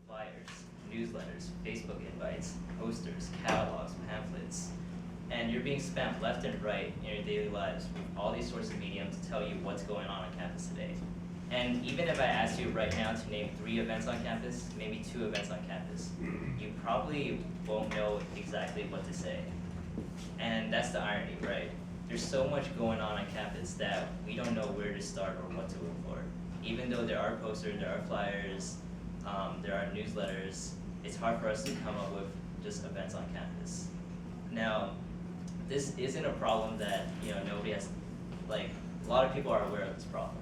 flyers, newsletters, Facebook invites, posters, catalogs, pamphlets, and you're being spammed left and right in your daily lives with all these sorts of mediums to tell you what's going on campus today. And even if I asked you right now to name 3 events on campus, maybe 2 events on campus, you probably won't know exactly what to say. And that's the irony, right? There's so much going on campus that we don't know where to start or what to look for. Even though there are posters, there are flyers, there are newsletters, it's hard for us to come up with just events on campus. Now, this isn't a problem that nobody has, like, a lot of people are aware of this problem.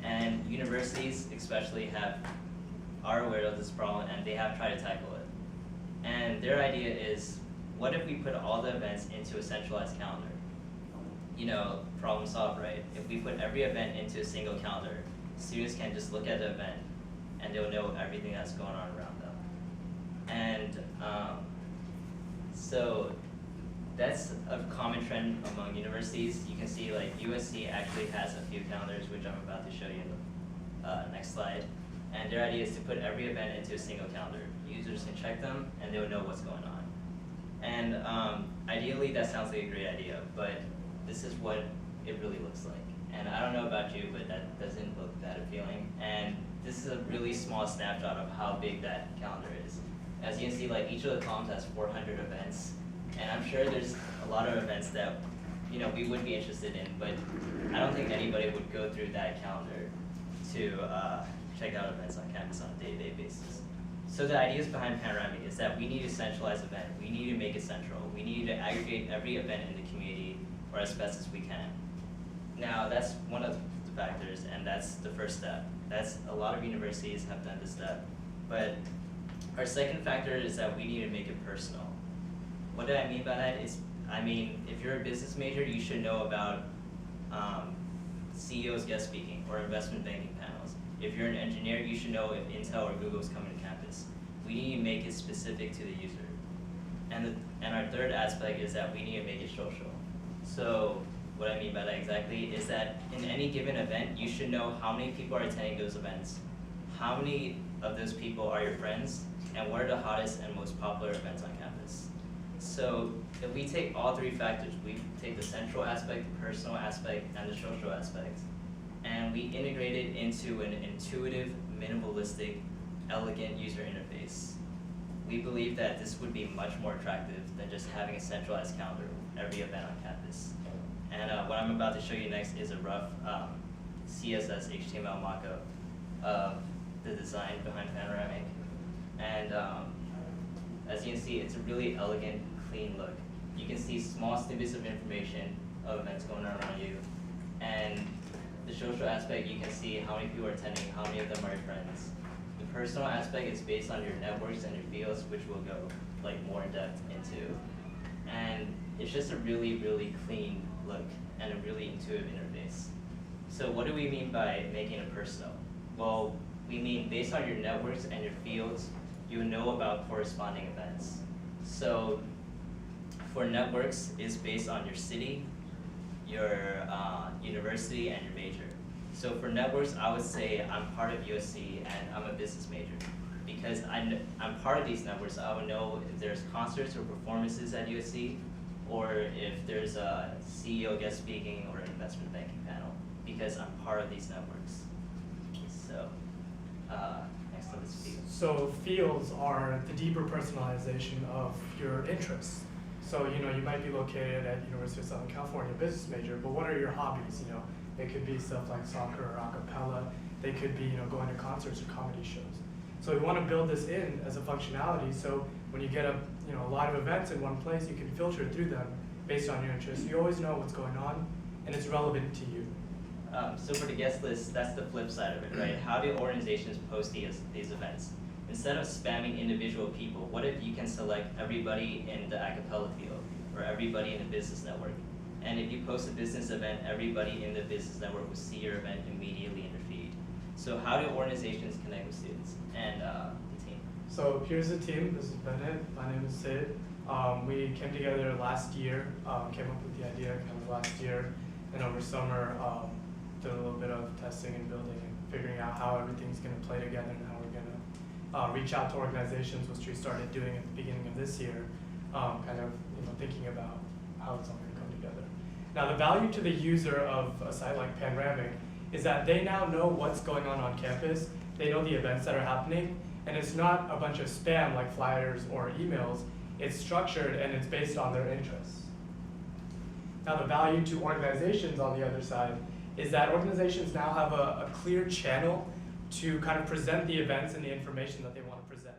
And universities especially are aware of this problem, and they have tried to tackle it. And their idea is, what if we put all the events into a centralized calendar? Problem solved, right? If we put every event into a single calendar, students can just look at the event and they'll know everything that's going on around them. And so that's a common trend among universities. You can see like USC actually has a few calendars, which I'm about to show you in the next slide. And their idea is to put every event into a single calendar. Users can check them and they'll know what's going on. And ideally that sounds like a great idea, but this is what it really looks like. And I don't know about you, but that doesn't look that appealing. And this is a really small snapshot of how big that calendar is. As you can see, like each of the columns has 400 events. And I'm sure there's a lot of events that we would be interested in, but I don't think anybody would go through that calendar to check out events on campus on a day-to-day basis. So the ideas behind Panramic is that we need a centralized event. We need to make it central. We need to aggregate every event in the community, or as best as we can. Now that's one of the factors, and that's the first step. That's a lot of universities have done this step. But our second factor is that we need to make it personal. What do I mean by that is, if you're a business major, you should know about CEOs guest speaking or investment banking panels. If you're an engineer, you should know if Intel or Google is coming to campus. We need to make it specific to the user. And our third aspect is that we need to make it social. So what I mean by that exactly is that in any given event, you should know how many people are attending those events, how many of those people are your friends, and what are the hottest and most popular events on campus. So if we take all 3 factors, we take the central aspect, the personal aspect, and the social aspect, and we integrate it into an intuitive, minimalistic, elegant user interface, we believe that this would be much more attractive than just having a centralized calendar with every event on campus. And what I'm about to show you next is a rough CSS HTML mockup of the design behind Panramic. And as you can see, it's a really elegant, clean look. You can see small snippets of information of events going on around you. And the social aspect, you can see how many people are attending, how many of them are your friends. The personal aspect is based on your networks and your fields, which we'll go more in depth into. And it's just a really, really clean look and a really intuitive interface. So what do we mean by making it personal? Well, we mean based on your networks and your fields, you know about corresponding events. So for networks, it's based on your city, your university, and your major. So for networks, I would say I'm part of USC and I'm a business major. Because I'm part of these networks, I would know if there's concerts or performances at USC, or if there's a CEO guest speaking or an investment banking panel, because I'm part of these networks. So next on this field. So fields are the deeper personalization of your interests. So you might be located at University of Southern California, business major, but what are your hobbies? It could be stuff like soccer or a cappella. They could be going to concerts or comedy shows. So we want to build this in as a functionality. So when you get a lot of events in one place, you can filter through them based on your interests. You always know what's going on, and it's relevant to you. So for the guest list, that's the flip side of it, right? How do organizations post these events? Instead of spamming individual people, what if you can select everybody in the a cappella field or everybody in the business network? And if you post a business event, everybody in the business network will see your event immediately in your feed. So how do organizations connect with students and the team? So here's the team. This is Bennett. My name is Sid. We came together last year, came up with the idea last year, and over summer did a little bit of testing and building and figuring out how everything's going to play together and how we're going to reach out to organizations, which we started doing at the beginning of this year, kind of thinking about how it's all going to come together. Now, the value to the user of a site like Panramic is that they now know what's going on campus, they know the events that are happening, and it's not a bunch of spam like flyers or emails. It's structured and it's based on their interests. Now, the value to organizations on the other side is that organizations now have a clear channel to kind of present the events and the information that they want to present.